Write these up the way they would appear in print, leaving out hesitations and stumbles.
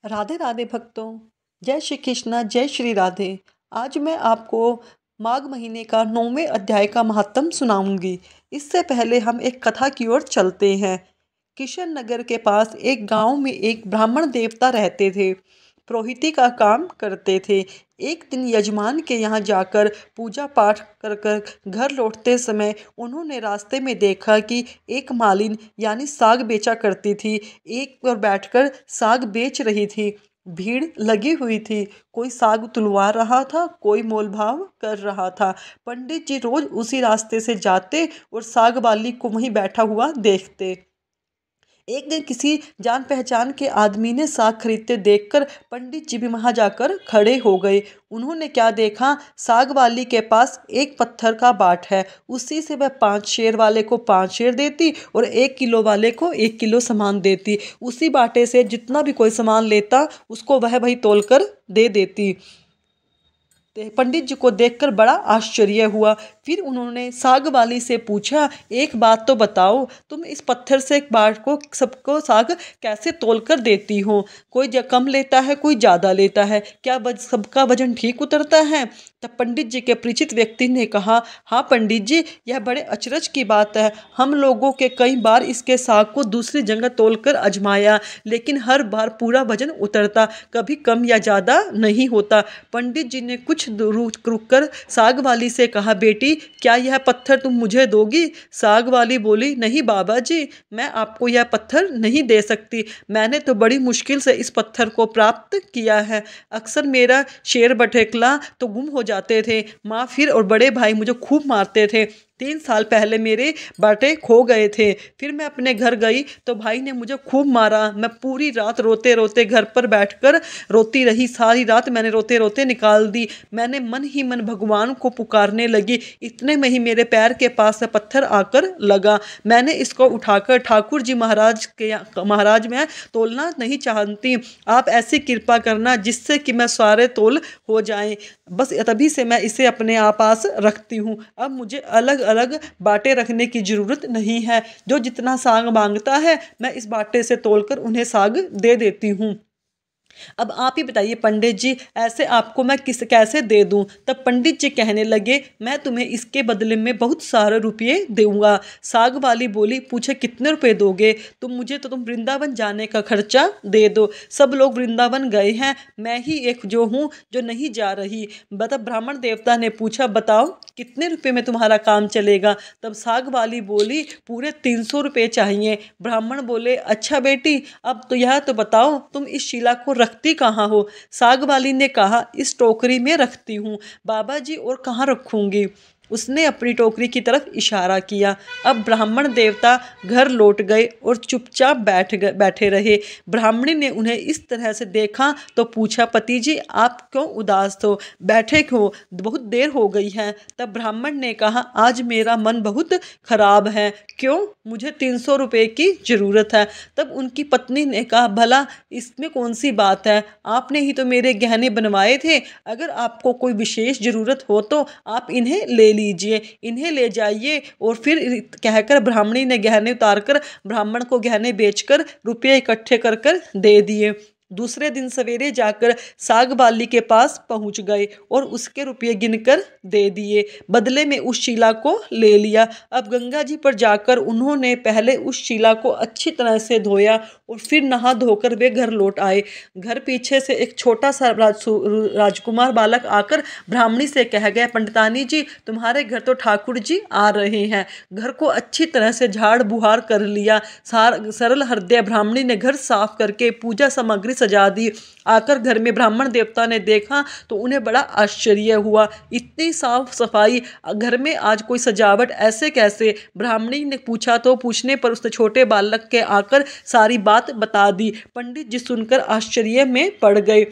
राधे राधे भक्तों। जय श्री कृष्णा, जय श्री राधे। आज मैं आपको माघ महीने का 9वें अध्याय का महात्म सुनाऊंगी। इससे पहले हम एक कथा की ओर चलते हैं। किशन नगर के पास एक गांव में एक ब्राह्मण देवता रहते थे। पुरोहिती का काम करते थे। एक दिन यजमान के यहाँ जाकर पूजा पाठ कर कर घर लौटते समय उन्होंने रास्ते में देखा कि एक मालिन यानी साग बेचा करती थी, एक पर बैठकर साग बेच रही थी। भीड़ लगी हुई थी। कोई साग तुलवा रहा था, कोई मोलभाव कर रहा था। पंडित जी रोज उसी रास्ते से जाते और साग वाली को वहीं बैठा हुआ देखते। एक दिन किसी जान पहचान के आदमी ने साग खरीदते देखकर पंडित जी भी वहां जाकर खड़े हो गए। उन्होंने क्या देखा, साग वाली के पास एक पत्थर का बाट है। उसी से वह 5 शेर वाले को 5 शेर देती और 1 किलो वाले को 1 किलो सामान देती। उसी बाटे से जितना भी कोई सामान लेता उसको वह वही तोल कर दे देती। पंडित जी को देखकर बड़ा आश्चर्य हुआ। फिर उन्होंने साग वाली से पूछा, एक बात तो बताओ, तुम इस पत्थर से एक बाट को सबको साग कैसे तोल कर देती हो? कोई कम लेता है, कोई ज़्यादा लेता है, क्या सबका वजन ठीक उतरता है? तब पंडित जी के परिचित व्यक्ति ने कहा, हाँ पंडित जी, यह बड़े अचरज की बात है। हम लोगों के कई बार इसके साग को दूसरी जगह तोल कर आजमाया, लेकिन हर बार पूरा वजन उतरता, कभी कम या ज़्यादा नहीं होता। पंडित जी ने कुछ रुक कर साग वाली से कहा, बेटी क्या यह पत्थर तुम मुझे दोगी? साग वाली बोली, नहीं बाबा जी, मैं आपको यह पत्थर नहीं दे सकती। मैंने तो बड़ी मुश्किल से इस पत्थर को प्राप्त किया है। अक्सर मेरा शेर बटेकला तो गुम हो जाते थे। माँ फिर और बड़े भाई मुझे खूब मारते थे। 3 साल पहले मेरे बाटे खो गए थे। फिर मैं अपने घर गई तो भाई ने मुझे खूब मारा। मैं पूरी रात रोते रोते घर पर बैठकर रोती रही। सारी रात मैंने रोते रोते निकाल दी। मैंने मन ही मन भगवान को पुकारने लगी। इतने में ही मेरे पैर के पास से पत्थर आकर लगा। मैंने इसको उठाकर ठाकुर जी महाराज मैं तोलना नहीं चाहती, आप ऐसी कृपा करना जिससे कि मैं सारे तोल हो जाएं। बस तभी से मैं इसे अपने आप पास रखती हूँ। अब मुझे अलग अलग बाटे रखने की ज़रूरत नहीं है। जो जितना साग मांगता है मैं इस बाटे से तोलकर उन्हें साग दे देती हूँ। अब आप ही बताइए पंडित जी, ऐसे आपको मैं कैसे दे दूं? तब पंडित जी कहने लगे, मैं तुम्हें इसके बदले में बहुत सारे रुपये दूंगा। साग वाली बोली, पूछे कितने रुपए दोगे? तुम वृंदावन जाने का खर्चा दे दो। सब लोग वृंदावन गए हैं, मैं ही एक जो हूँ जो नहीं जा रही। तब ब्राह्मण देवता ने पूछा, बताओ कितने रुपए में तुम्हारा काम चलेगा? तब साग वाली बोली, पूरे 300 रुपये चाहिए। ब्राह्मण बोले, अच्छा बेटी, अब तो यह तो बताओ तुम इस शिला को रखती कहाँ हो? साग वाली ने कहा, इस टोकरी में रखती हूँ। बाबा जी, और कहाँ रखूंगी? उसने अपनी टोकरी की तरफ इशारा किया। अब ब्राह्मण देवता घर लौट गए और चुपचाप बैठे रहे। ब्राह्मणी ने उन्हें इस तरह से देखा तो पूछा, पति जी आप क्यों उदास हो, बैठे क्यों, बहुत देर हो गई है? तब ब्राह्मण ने कहा, आज मेरा मन बहुत खराब है। क्यों? मुझे 300 रुपये की ज़रूरत है। तब उनकी पत्नी ने कहा, भला इसमें कौन सी बात है, आपने ही तो मेरे गहने बनवाए थे। अगर आपको कोई विशेष ज़रूरत हो तो आप इन्हें ले लीजिए, इन्हें ले जाइए। और फिर कहकर ब्राह्मणी ने गहने उतारकर ब्राह्मण को गहने बेचकर रुपये इकट्ठे कर कर दे दिए। दूसरे दिन सवेरे जाकर साग वाली के पास पहुंच गए और उसके रुपये गिनकर दे दिए। बदले में उस शिला को ले लिया। अब गंगा जी पर जाकर उन्होंने पहले उस शिला को अच्छी तरह से धोया और फिर नहा धोकर वे घर लौट आए। घर पीछे से एक छोटा सा राजकुमार बालक आकर ब्राह्मणी से कह गया, पंडितानी जी, तुम्हारे घर तो ठाकुर जी आ रहे हैं। घर को अच्छी तरह से झाड़ बुहार कर लिया। सरल हृदय ब्राह्मणी ने घर साफ करके पूजा सामग्री सजा दी। आकर घर में ब्राह्मण देवता ने देखा तो उन्हें बड़ा आश्चर्य हुआ। इतनी साफ सफाई, घर में आज कोई सजावट ऐसे कैसे? ब्राह्मणी ने पूछा तो पूछने पर उसने छोटे बालक के आकर सारी बात बता दी। पंडित जी सुनकर आश्चर्य में पड़ गए।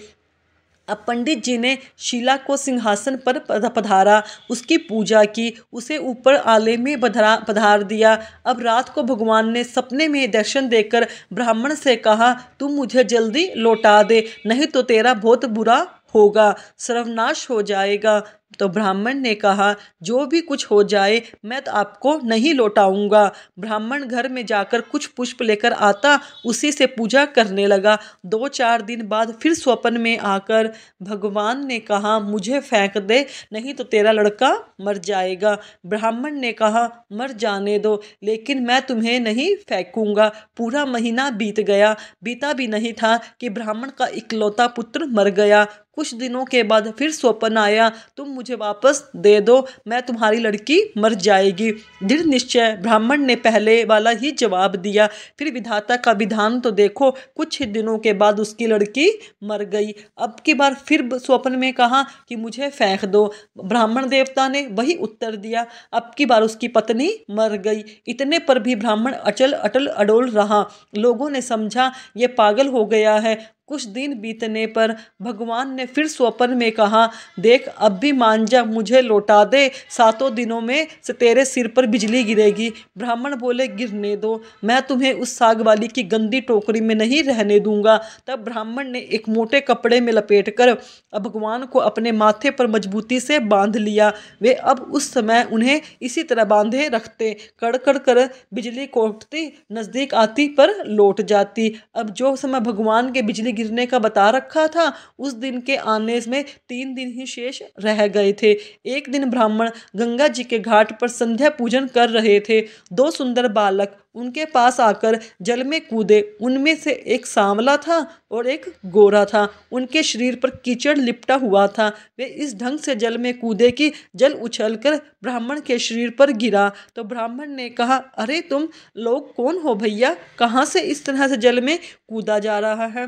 अब पंडित जी ने शिला को सिंहासन पर पधारा, उसकी पूजा की, उसे ऊपर आले में पधार दिया। अब रात को भगवान ने सपने में दर्शन देकर ब्राह्मण से कहा, तुम मुझे जल्दी लौटा दे, नहीं तो तेरा बहुत बुरा होगा, सर्वनाश हो जाएगा। तो ब्राह्मण ने कहा, जो भी कुछ हो जाए मैं तो आपको नहीं लौटाऊंगा। ब्राह्मण घर में जाकर कुछ पुष्प लेकर आता, उसी से पूजा करने लगा। 2-4 दिन बाद फिर स्वप्न में आकर भगवान ने कहा, मुझे फेंक दे, नहीं तो तेरा लड़का मर जाएगा। ब्राह्मण ने कहा, मर जाने दो, लेकिन मैं तुम्हें नहीं फेंकूंगा। पूरा महीना बीत गया, बीता भी नहीं था कि ब्राह्मण का इकलौता पुत्र मर गया। कुछ दिनों के बाद फिर स्वप्न आया, तुम मुझे वापस दे दो, मैं तुम्हारी लड़की मर जाएगी। दृढ़ निश्चय ब्राह्मण ने पहले वाला ही जवाब दिया। फिर विधाता का विधान तो देखो, कुछ ही दिनों के बाद उसकी लड़की मर गई। अब की बार फिर स्वप्न में कहा कि मुझे फेंक दो। ब्राह्मण देवता ने वही उत्तर दिया। अब की बार उसकी पत्नी मर गई। इतने पर भी ब्राह्मण अचल अटल अडोल रहा। लोगों ने समझा ये पागल हो गया है। कुछ दिन बीतने पर भगवान ने फिर स्वप्न में कहा, देख अब भी मान जा, मुझे लौटा दे, 7 दिनों में से तेरे सिर पर बिजली गिरेगी। ब्राह्मण बोले, गिरने दो, मैं तुम्हें उस साग वाली की गंदी टोकरी में नहीं रहने दूंगा। तब ब्राह्मण ने एक मोटे कपड़े में लपेटकर भगवान को अपने माथे पर मजबूती से बांध लिया। वे अब उस समय उन्हें इसी तरह बांधे रखते। कड़कड़ कर बिजली कौटती, नजदीक आती पर लौट जाती। अब जो समय भगवान के बिजली गिरने का बता रखा था, उस दिन के आने में 3 दिन ही शेष रह गए थे। एक दिन ब्राह्मण गंगा जी के घाट पर संध्या पूजन कर रहे थे। 2 सुंदर बालक उनके पास आकर जल में कूदे। उनमें से एक सांवला था और एक गोरा था। उनके शरीर पर कीचड़ लिपटा हुआ था। वे इस ढंग से जल में कूदे कि जल उछलकर ब्राह्मण के शरीर पर गिरा। तो ब्राह्मण ने कहा, अरे तुम लोग कौन हो भैया, कहाँ से इस तरह से जल में कूदा जा रहा है?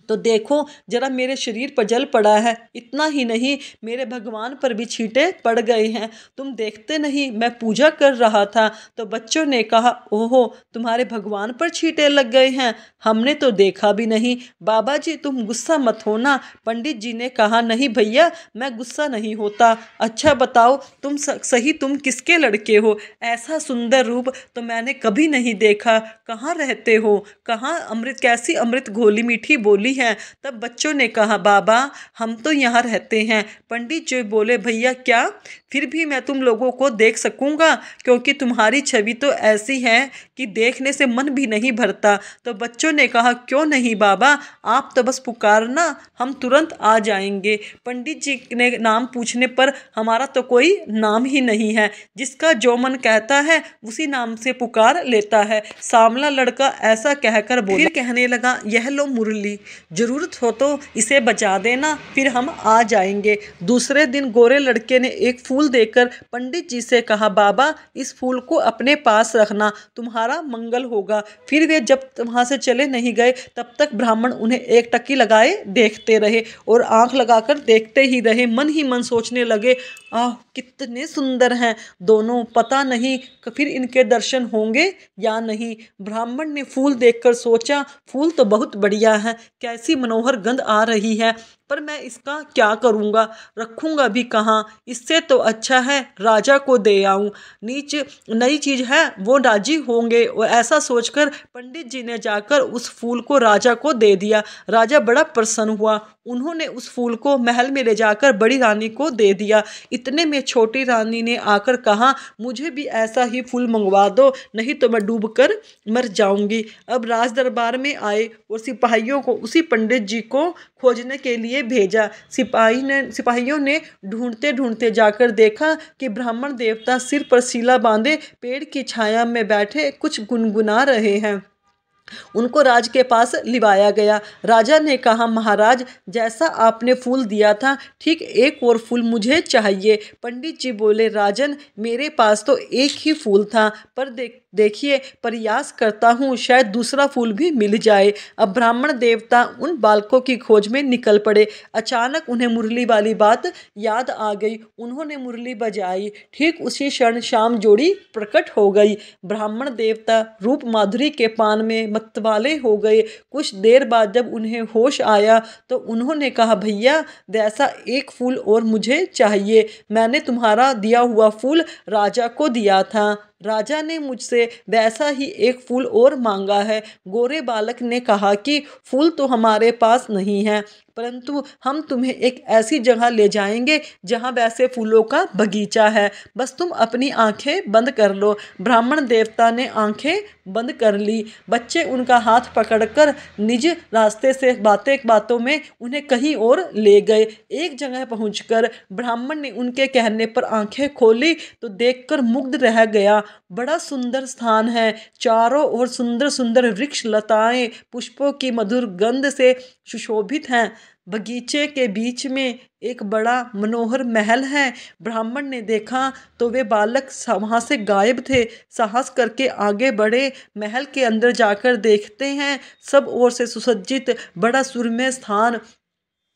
तो देखो जरा, मेरे शरीर पर जल पड़ा है। इतना ही नहीं, मेरे भगवान पर भी छींटे पड़ गए हैं। तुम देखते नहीं, मैं पूजा कर रहा था। तो बच्चों ने कहा, ओहो, तुम्हारे भगवान पर छींटे लग गए हैं, हमने तो देखा भी नहीं। बाबा जी तुम गुस्सा मत होना। पंडित जी ने कहा, नहीं भैया, मैं गुस्सा नहीं होता। अच्छा बताओ तुम सही, तुम किसके लड़के हो? ऐसा सुंदर रूप तो मैंने कभी नहीं देखा। कहाँ रहते हो? कहाँ अमृत, कैसी अमृत घोली मीठी बोली है? तब बच्चों ने कहा, बाबा हम तो यहाँ रहते हैं। पंडित जी बोले, भैया क्या फिर भी मैं तुम लोगों को देख सकूंगा? क्योंकि तुम्हारी छवि तो ऐसी है कि देखने से मन भी नहीं भरता। तो बच्चों ने कहा, क्यों नहीं बाबा, आप तो बस पुकारना, हम तुरंत आ जाएंगे। पंडित जी ने नाम पूछने पर, हमारा तो कोई नाम ही नहीं है, जिसका जो मन कहता है उसी नाम से पुकार लेता है। सांवला लड़का ऐसा कहकर बोला। फिर कहने लगा, यह लो मुरली, जरूरत हो तो इसे बजा देना, फिर हम आ जाएंगे। दूसरे दिन गोरे लड़के ने एक फूल देकर पंडित जी से कहा, बाबा इस फूल को अपने पास रखना, तुम्हारा मंगल होगा। फिर वे जब वहाँ से चले नहीं गए, तब तक ब्राह्मण उन्हें एक टकी लगाए देखते रहे और आंख लगाकर देखते ही रहे। मन ही मन सोचने लगे, आह कितने सुंदर हैं दोनों, पता नहीं फिर इनके दर्शन होंगे या नहीं। ब्राह्मण ने फूल देखकर सोचा, फूल तो बहुत बढ़िया है, कैसी मनोहर गंध आ रही है, पर मैं इसका क्या करूँगा, रखूँगा भी कहाँ? इससे तो अच्छा है राजा को दे आऊँ, नीच नई चीज़ है, वो राजी होंगे। और ऐसा सोचकर पंडित जी ने जाकर उस फूल को राजा को दे दिया। राजा बड़ा प्रसन्न हुआ। उन्होंने उस फूल को महल में ले जाकर बड़ी रानी को दे दिया। इतने में छोटी रानी ने आकर कहा, मुझे भी ऐसा ही फूल मंगवा दो, नहीं तो मैं डूबकर मर जाऊंगी। अब राज दरबार में आए और सिपाहियों को उसी पंडित जी को खोजने के लिए भेजा। सिपाहियों ने ढूंढते ढूंढते जाकर देखा कि ब्राह्मण देवता सिर पर सीला बांधे पेड़ की छाया में बैठे कुछ गुनगुना रहे हैं। उनको राज के पास लिवाया गया। राजा ने कहा, महाराज जैसा आपने फूल दिया था, ठीक एक और फूल मुझे चाहिए। पंडित जी बोले, राजन मेरे पास तो एक ही फूल था, पर देखिए प्रयास करता हूँ, शायद दूसरा फूल भी मिल जाए। अब ब्राह्मण देवता उन बालकों की खोज में निकल पड़े। अचानक उन्हें मुरली वाली बात याद आ गई। उन्होंने मुरली बजाई। ठीक उसी क्षण श्याम जोड़ी प्रकट हो गई। ब्राह्मण देवता रूप माधुरी के पान में मतवाले हो गए। कुछ देर बाद जब उन्हें होश आया तो उन्होंने कहा, भैया जैसा एक फूल और मुझे चाहिए, मैंने तुम्हारा दिया हुआ फूल राजा को दिया था। राजा ने मुझसे वैसा ही एक फूल और मांगा है। गोरे बालक ने कहा कि फूल तो हमारे पास नहीं है, परंतु हम तुम्हें एक ऐसी जगह ले जाएंगे जहाँ वैसे फूलों का बगीचा है, बस तुम अपनी आंखें बंद कर लो। ब्राह्मण देवता ने आंखें बंद कर ली। बच्चे उनका हाथ पकड़कर निज रास्ते से बातें बातों में उन्हें कहीं और ले गए। एक जगह पहुंचकर ब्राह्मण ने उनके कहने पर आंखें खोली तो देखकर मुग्ध रह गया। बड़ा सुंदर स्थान है, चारों ओर सुंदर सुंदर वृक्ष लताएं पुष्पों की मधुर गंध से सुशोभित हैं। बगीचे के बीच में एक बड़ा मनोहर महल है। ब्राह्मण ने देखा तो वे बालक वहाँ से गायब थे। साहस करके आगे बढ़े। महल के अंदर जाकर देखते हैं सब ओर से सुसज्जित बड़ा सुरम्य स्थान,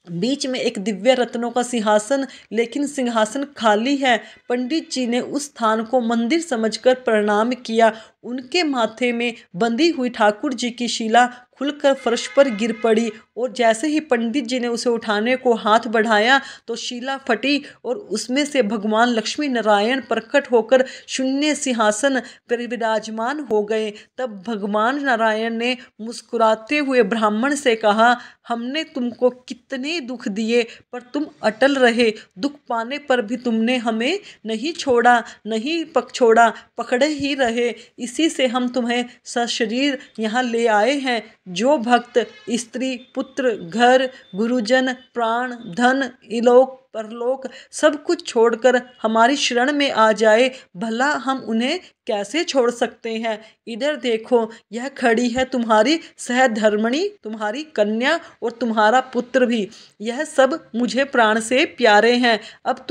बीच में एक दिव्य रत्नों का सिंहासन, लेकिन सिंहासन खाली है। पंडित जी ने उस स्थान को मंदिर समझकर प्रणाम किया। उनके माथे में बंधी हुई ठाकुर जी की शिला खुलकर फर्श पर गिर पड़ी और जैसे ही पंडित जी ने उसे उठाने को हाथ बढ़ाया तो शिला फटी और उसमें से भगवान लक्ष्मी नारायण प्रकट होकर शून्य सिंहासन पर विराजमान हो गए। तब भगवान नारायण ने मुस्कुराते हुए ब्राह्मण से कहा, हमने तुमको कितने दुख दिए पर तुम अटल रहे। दुख पाने पर भी तुमने हमें नहीं छोड़ा, नहीं छोड़ा, पकड़े ही रहे। इसी से हम तुम्हें सशरीर यहाँ ले आए हैं। जो भक्त स्त्री पुत्र घर गुरुजन प्राण धन इलोक परलोक सब कुछ छोड़कर हमारी शरण में आ जाए, भला हम उन्हें कैसे छोड़ सकते हैं। इधर देखो, यह खड़ी है तुम्हारी सहधर्मणी, तुम्हारी कन्या और तुम्हारा पुत्र भी। यह सब मुझे प्राण से प्यारे हैं। अब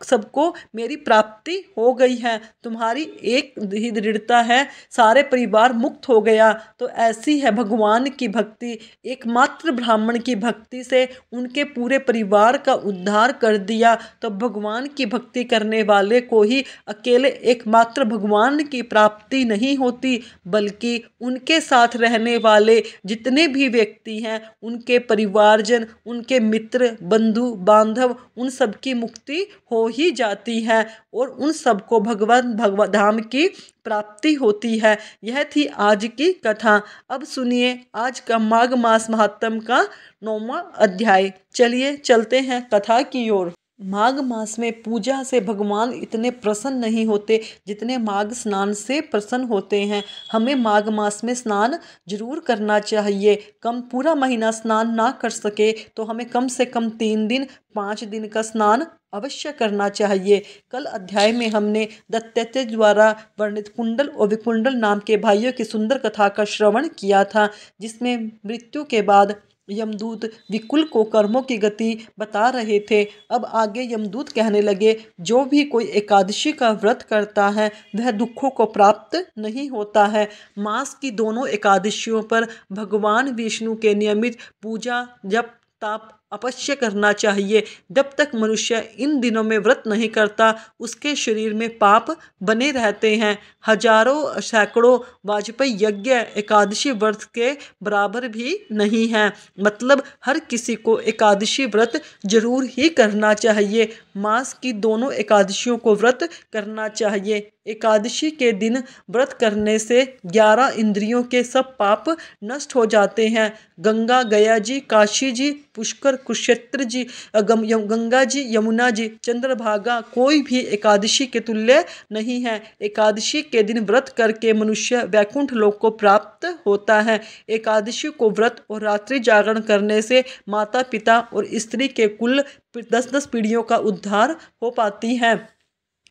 सबको मेरी प्राप्ति हो गई है। तुम्हारी एक ही दृढ़ता है, सारे परिवार मुक्त हो गया। तो ऐसी है भगवान की भक्ति। एकमात्र ब्राह्मण की भक्ति से उनके पूरे परिवार का उद्धार कर दिया। तो भगवान की भक्ति करने वाले को ही अकेले एकमात्र भगवान की प्राप्ति नहीं होती, बल्कि उनके साथ रहने वाले जितने भी व्यक्ति हैं, उनके परिवारजन, उनके मित्र बंधु बांधव, उन सब की मुक्ति हो ही जाती है और उन सबको भगवान धाम की प्राप्ति होती है। यह थी आज की कथा। अब सुनिए आज का माघ मास महात्म का 9वां अध्याय। चलिए चलते हैं कथा की ओर। माघ मास में पूजा से भगवान इतने प्रसन्न नहीं होते जितने माघ स्नान से प्रसन्न होते हैं। हमें माघ मास में स्नान जरूर करना चाहिए। कम पूरा महीना स्नान ना कर सके तो हमें कम से कम 3 दिन 5 दिन का स्नान अवश्य करना चाहिए। कल अध्याय में हमने दत्तात्रेय द्वारा वर्णित कुंडल और विकुंडल नाम के भाइयों की सुंदर कथा का श्रवण किया था, जिसमें मृत्यु के बाद यमदूत विकुल को कर्मों की गति बता रहे थे। अब आगे यमदूत कहने लगे, जो भी कोई एकादशी का व्रत करता है वह दुखों को प्राप्त नहीं होता है। मास की दोनों एकादशियों पर भगवान विष्णु के नियमित पूजा जप ताप अवश्य करना चाहिए। जब तक मनुष्य इन दिनों में व्रत नहीं करता उसके शरीर में पाप बने रहते हैं। हजारों सैकड़ों वाजपेयी यज्ञ एकादशी व्रत के बराबर भी नहीं है। मतलब हर किसी को एकादशी व्रत जरूर ही करना चाहिए। मास की दोनों एकादशियों को व्रत करना चाहिए। एकादशी के दिन व्रत करने से 11 इंद्रियों के सब पाप नष्ट हो जाते हैं। गंगा गया जी, काशी जी, पुष्कर, कुरुक्षेत्र जी, गंगा जी, यमुना जी, चंद्रभागा कोई भी एकादशी के तुल्य नहीं है। एकादशी के दिन व्रत करके मनुष्य वैकुंठ लोक को प्राप्त होता है। एकादशी को व्रत और रात्रि जागरण करने से माता पिता और स्त्री के कुल 10-10 पीढ़ियों का उद्धार हो पाती है।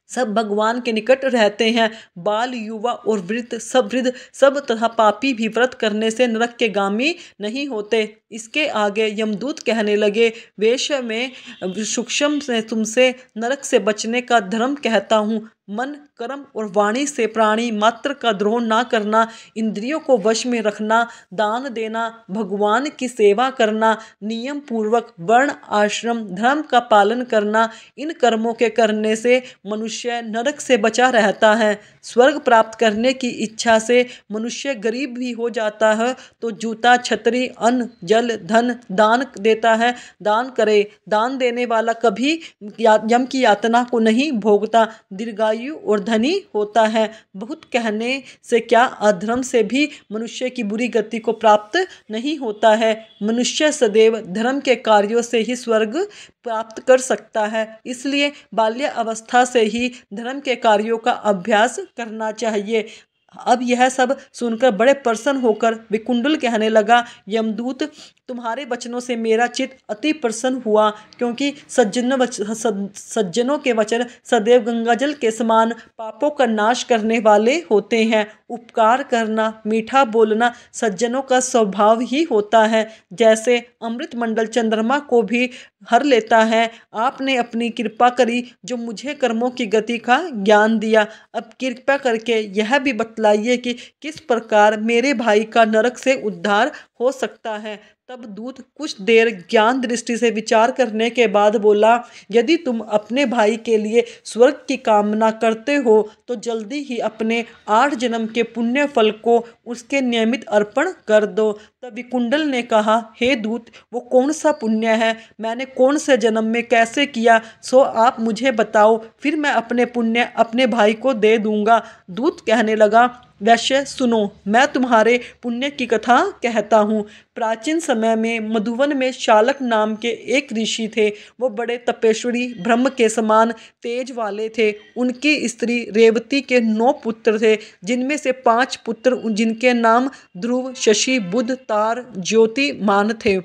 सब भगवान के निकट रहते हैं। बाल युवा और वृद्ध सब तथा पापी भी व्रत करने से नरक के गामी नहीं होते। इसके आगे यमदूत कहने लगे, वेश में सूक्ष्म से तुमसे नरक से बचने का धर्म कहता हूँ। मन कर्म और वाणी से प्राणी मात्र का द्रोह ना करना, इंद्रियों को वश में रखना, दान देना, भगवान की सेवा करना, नियम पूर्वक वर्ण आश्रम धर्म का पालन करना, इन कर्मों के करने से मनुष्य नरक से बचा रहता है। स्वर्ग प्राप्त करने की इच्छा से मनुष्य गरीब भी हो जाता है तो जूता छतरी अन्न जल जल धन दान देता है, दान करे। दान देने वाला कभी यम की यातना को नहीं भोगता, दीर्घायु और धनी होता है। बहुत कहने से क्या, अधर्म से भी मनुष्य की बुरी गति को प्राप्त नहीं होता है। मनुष्य सदैव धर्म के कार्यों से ही स्वर्ग प्राप्त कर सकता है। इसलिए बाल्य अवस्था से ही धर्म के कार्यों का अभ्यास करना चाहिए। अब यह सब सुनकर बड़े प्रसन्न होकर विकुंडल कहने लगा, यमदूत, तुम्हारे वचनों से मेरा चित्त अति प्रसन्न हुआ, क्योंकि सज्जनों के वचन सदैव गंगाजल के समान पापों का नाश करने वाले होते हैं। उपकार करना, मीठा बोलना सज्जनों का स्वभाव ही होता है, जैसे अमृत मंडल चंद्रमा को भी हर लेता है। आपने अपनी कृपा करी जो मुझे कर्मों की गति का ज्ञान दिया। अब कृपा करके यह भी बतलाइए कि किस प्रकार मेरे भाई का नरक से उद्धार हो सकता है। तब दूत कुछ देर ज्ञान दृष्टि से विचार करने के बाद बोला, यदि तुम अपने भाई के लिए स्वर्ग की कामना करते हो तो जल्दी ही अपने 8 जन्म के पुण्य फल को उसके नियमित अर्पण कर दो। तब विकुंडल ने कहा, हे दूत, वो कौन सा पुण्य है, मैंने कौन से जन्म में कैसे किया, सो आप मुझे बताओ, फिर मैं अपने पुण्य अपने भाई को दे दूंगा। दूत कहने लगा, वैश्य सुनो, मैं तुम्हारे पुण्य की कथा कहता हूँ। प्राचीन समय में मधुवन में शालक नाम के एक ऋषि थे। वो बड़े तपेश्वरी ब्रह्म के समान तेज वाले थे। उनकी स्त्री रेवती के 9 पुत्र थे, जिनमें से 5 पुत्र जिनके नाम ध्रुव, शशि, बुध, तार, ज्योति, मान थे।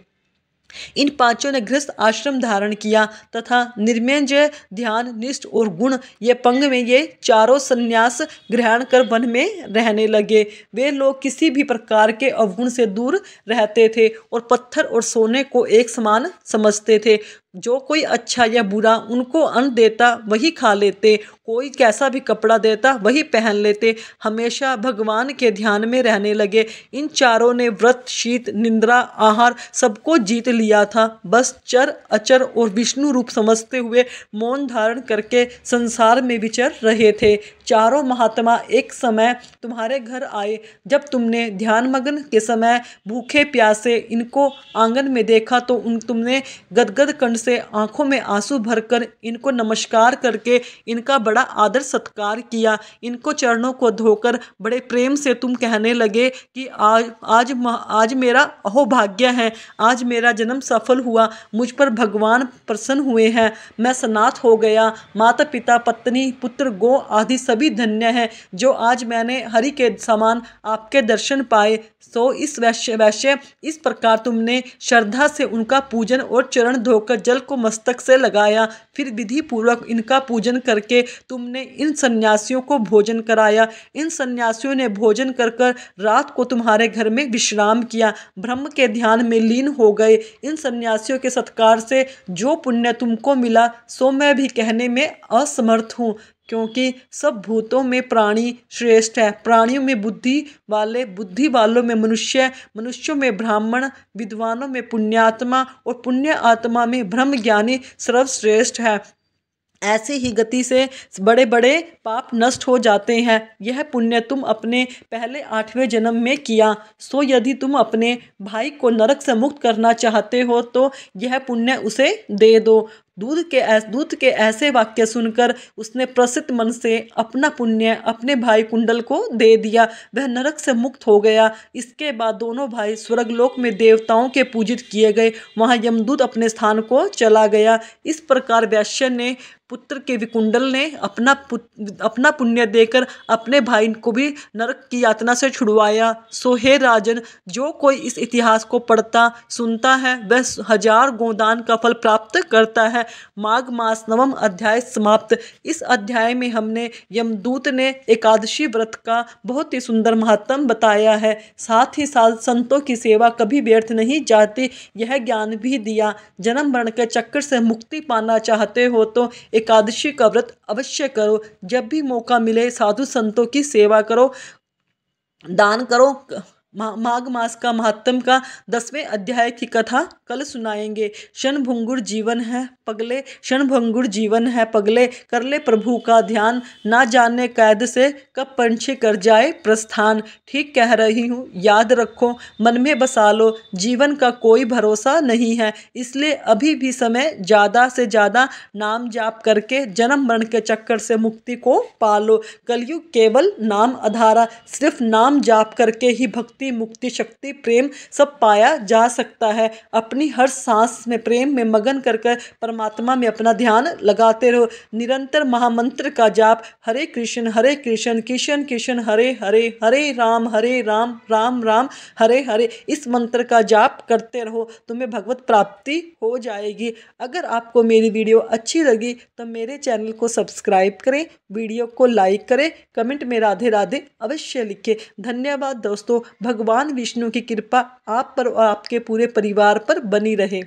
इन पांचों ने गृहस्थ आश्रम धारण किया तथा निर्मेंजय, ध्यान, निष्ठ और गुण ये पंग में ये चारों संन्यास ग्रहण कर वन में रहने लगे। वे लोग किसी भी प्रकार के अवगुण से दूर रहते थे और पत्थर और सोने को एक समान समझते थे। जो कोई अच्छा या बुरा उनको अन्न देता वही खा लेते, कोई कैसा भी कपड़ा देता वही पहन लेते, हमेशा भगवान के ध्यान में रहने लगे। इन चारों ने व्रत, शीत, निद्रा, आहार सबको जीत लिया था। बस चर अचर और विष्णु रूप समझते हुए मौन धारण करके संसार में विचर रहे थे। चारों महात्मा एक समय तुम्हारे घर आए। जब तुमने ध्यानमग्न के समय भूखे प्यासे इनको आंगन में देखा तो तुमने गदगद कंठ से आंखों में आंसू भरकर इनको नमस्कार करके इनका बड़ा आदर सत्कार किया। इनको चरणों को धोकर बड़े प्रेम से तुम कहने लगे कि आज मेरा अहोभाग्य है, आज मेरा जन्म सफल हुआ, मुझ पर भगवान प्रसन्न हुए हैं, मैं सनाथ हो गया, माता पिता पत्नी पुत्र गो आदि सभी धन्य हैं जो आज मैंने हरि के समान आपके दर्शन पाए। सो इस वैश्य इस प्रकार तुमने श्रद्धा से उनका पूजन और चरण धोकर जल को मस्तक से लगाया। फिर विधि पूर्वक इनका पूजन करके तुमने इन सन्यासियों को भोजन कराया। इन सन्यासियों ने भोजन कर कर रात को तुम्हारे घर में विश्राम किया, ब्रह्म के ध्यान में लीन हो गए। इन सन्यासियों के सत्कार से जो पुण्य तुमको मिला सो मैं भी कहने में असमर्थ हूँ, क्योंकि सब भूतों में प्राणी श्रेष्ठ है। प्राणियों में बुद्धि वाले, बुद्धि वालों में मनुष्य, मनुष्यों में ब्राह्मण, विद्वानों में पुण्यात्मा और पुण्य आत्मा में ब्रह्मज्ञानी सर्वश्रेष्ठ है। ऐसी ही गति से बड़े बड़े पाप नष्ट हो जाते हैं। यह पुण्य तुम अपने पहले 8वें जन्म में किया। सो यदि तुम अपने भाई को नरक से मुक्त करना चाहते हो तो यह पुण्य उसे दे दो। दूत के ऐसे वाक्य सुनकर उसने प्रसन्न मन से अपना पुण्य अपने भाई कुंडल को दे दिया। वह नरक से मुक्त हो गया। इसके बाद दोनों भाई स्वर्गलोक में देवताओं के पूजित किए गए। वहाँ यमदूत अपने स्थान को चला गया। इस प्रकार वैश्य ने पुत्र के विकुंडल ने अपना पुण्य देकर अपने भाई को भी नरक की यातना से छुड़वाया। सो हे राजन, जो कोई इस इतिहास को पढ़ता सुनता है वह 1000 गोदान का फल प्राप्त करता है। माघ मास 9वां अध्याय समाप्त। इस अध्याय में हमने यमदूत ने एकादशी व्रत का बहुत ही सुंदर महत्व बताया है। साथ ही साथ संतों की सेवा कभी व्यर्थ नहीं जाती यह ज्ञान भी दिया। जन्म मरण के चक्कर से मुक्ति पाना चाहते हो तो एकादशी का व्रत अवश्य करो। जब भी मौका मिले साधु संतों की सेवा करो, दान करो। माघ मास का महात्म का 10वें अध्याय की कथा कल सुनाएंगे। क्षणभंगुर जीवन है, पगले क्षणभंगुर जीवन है पगले, कर ले प्रभु का ध्यान, ना जाने कैद से कब पंछी कर जाए प्रस्थान। ठीक कह रही हूँ, याद रखो, मन में बसा लो, जीवन का कोई भरोसा नहीं है, इसलिए अभी भी समय ज़्यादा से ज़्यादा नाम जाप करके जन्म मरण के चक्कर से मुक्ति को पालो। कलयुग केवल नाम आधारा, सिर्फ नाम जाप करके ही भक्ति, मुक्ति, शक्ति, प्रेम सब पाया जा सकता है। अपनी हर सांस में प्रेम में मगन कर परमात्मा में अपना ध्यान लगाते रहो। निरंतर महामंत्र का जाप, हरे कृष्ण कृष्ण कृष्ण हरे हरे, हरे राम राम राम हरे हरे, इस मंत्र का जाप करते रहो, तुम्हें भगवत प्राप्ति हो जाएगी। अगर आपको मेरी वीडियो अच्छी लगी तो मेरे चैनल को सब्सक्राइब करें, वीडियो को लाइक करें, कमेंट में राधे राधे अवश्य लिखें। धन्यवाद दोस्तों। भगवान विष्णु की कृपा आप पर और आपके पूरे परिवार पर बनी रहे।